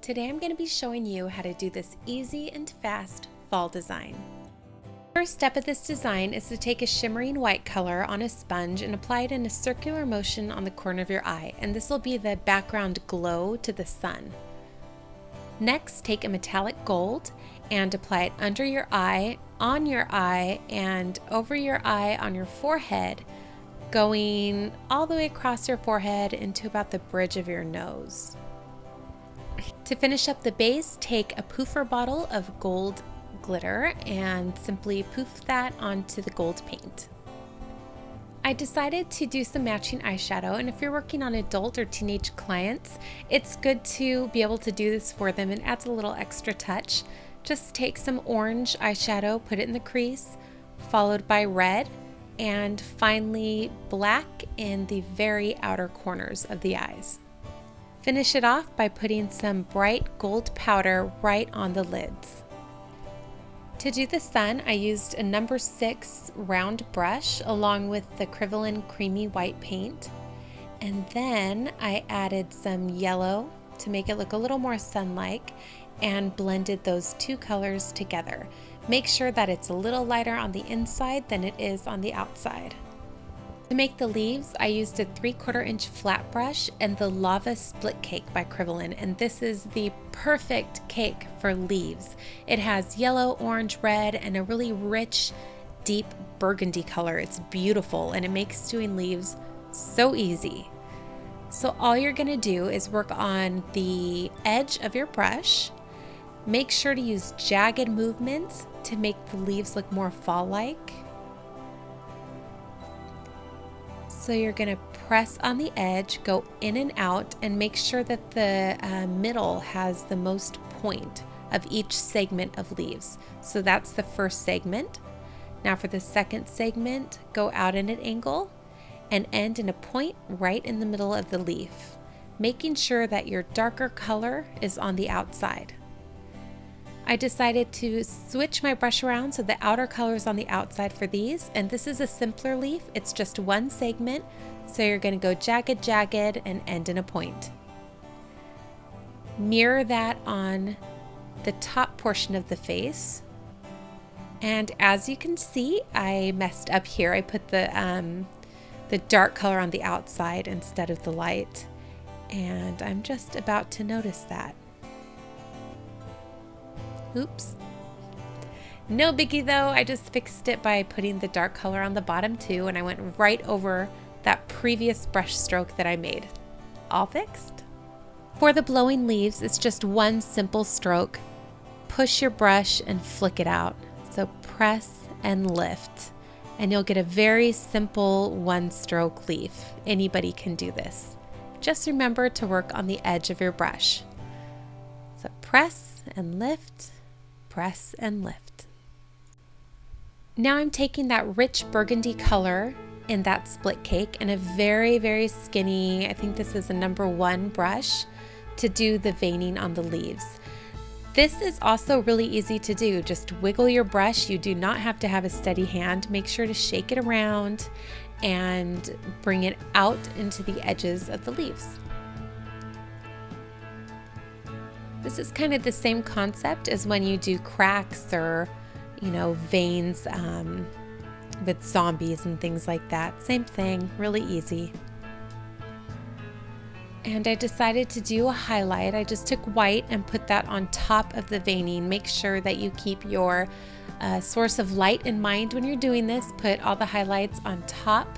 Today I'm going to be showing you how to do this easy and fast fall design. First step of this design is to take a shimmering white color on a sponge and apply it in a circular motion on the corner of your eye, and this will be the background glow to the sun. Next, take a metallic gold and apply it under your eye, on your eye, and over your eye on your forehead, going all the way across your forehead into about the bridge of your nose. To finish up the base, take a poofer bottle of gold glitter and simply poof that onto the gold paint. I decided to do some matching eyeshadow, and if you're working on adult or teenage clients, it's good to be able to do this for them and adds a little extra touch. Just take some orange eyeshadow, put it in the crease, followed by red, and finally black in the very outer corners of the eyes. Finish it off by putting some bright gold powder right on the lids. To do the sun, I used a number 6 round brush along with the Kryvaline creamy white paint, and then I added some yellow to make it look a little more sun-like and blended those two colors together. Make sure that it's a little lighter on the inside than it is on the outside. To make the leaves, I used a 3/4 inch flat brush and the Lava Split Cake by Kryvaline, and this is the perfect cake for leaves. It has yellow, orange, red, and a really rich, deep burgundy color. It's beautiful, and it makes doing leaves so easy. So all you're gonna do is work on the edge of your brush. Make sure to use jagged movements to make the leaves look more fall-like. So you're going to press on the edge, go in and out, and make sure that the middle has the most point of each segment of leaves. So that's the first segment. Now for the second segment, go out at an angle and end in a point right in the middle of the leaf, making sure that your darker color is on the outside. I decided to switch my brush around so the outer color is on the outside for these, and this is a simpler leaf. It's just one segment, so you're going to go jagged, jagged, and end in a point. Mirror that on the top portion of the face, and as you can see, I messed up here. I put the dark color on the outside instead of the light, and I'm just about to notice that. Oops. No biggie though, I just fixed it by putting the dark color on the bottom too, and I went right over that previous brush stroke that I made. All fixed. For the blowing leaves, it's just one simple stroke. Push your brush and flick it out. So press and lift, and you'll get a very simple one stroke leaf. Anybody can do this. Just remember to work on the edge of your brush. So press and lift, press and lift. Now I'm taking that rich burgundy color in that split cake and a very, very skinny, I think this is a number 1 brush, to do the veining on the leaves. This is also really easy to do. Just wiggle your brush. You do not have to have a steady hand. Make sure to shake it around and bring it out into the edges of the leaves. This is kind of the same concept as when you do cracks or, veins with zombies and things like that. Same thing, really easy. And I decided to do a highlight. I just took white and put that on top of the veining. Make sure that you keep your source of light in mind when you're doing this. Put all the highlights on top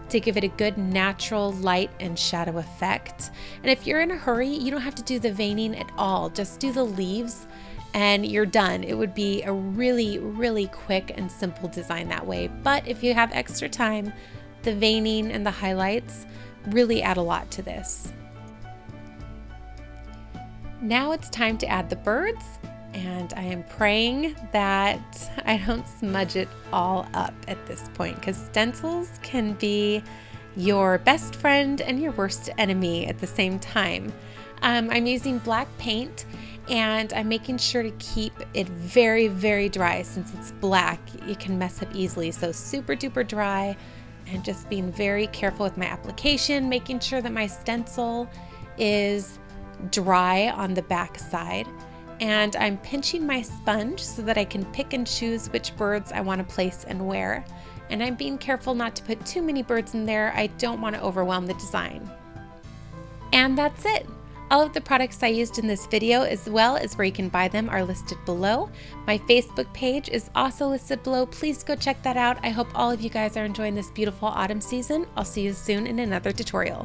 to give it a good natural light and shadow effect. And if you're in a hurry, you don't have to do the veining at all. Just do the leaves and you're done. It would be a really, really quick and simple design that way. But if you have extra time, the veining and the highlights really add a lot to this. Now it's time to add the birds, and I am praying that I don't smudge it all up at this point, because stencils can be your best friend and your worst enemy at the same time. I'm using black paint, and I'm making sure to keep it very, very dry. Since it's black, you can mess up easily, so super duper dry, and just being very careful with my application, making sure that my stencil is dry on the back side, and I'm pinching my sponge so that I can pick and choose which birds I want to place and where. And I'm being careful not to put too many birds in there. I don't want to overwhelm the design. And that's it. All of the products I used in this video, as well as where you can buy them, are listed below. My Facebook page is also listed below. Please go check that out. I hope all of you guys are enjoying this beautiful autumn season. I'll see you soon in another tutorial.